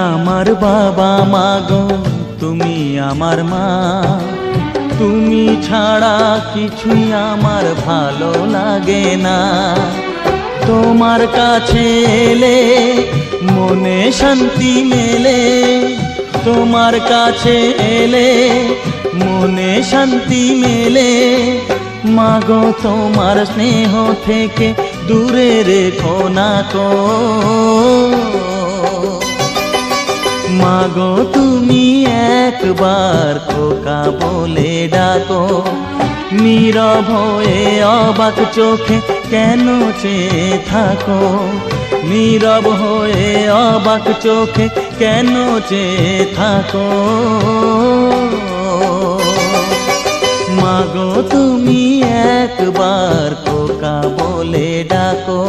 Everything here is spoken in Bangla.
আমার বাবা মাগো, তুমি আমার মা। তুমি ছাড়া কিছুই আমার ভালো লাগে না। তোমার কাছে এলে মনে শান্তি মেলে, তোমার কাছে এলে মনে শান্তি মেলে। মাগো তোমার স্নেহ থেকে দূরে রেখো না কো। মাগো তুমি একবার খোকা বলে ডাকো, নীরব হয়ে অবাক চোখে কেন চেয়ে থাকো, নীরব হয়ে অবাক চোখে কেন চেয়ে থাকো। মাগো তুমি একবার খোকা বলে ডাকো।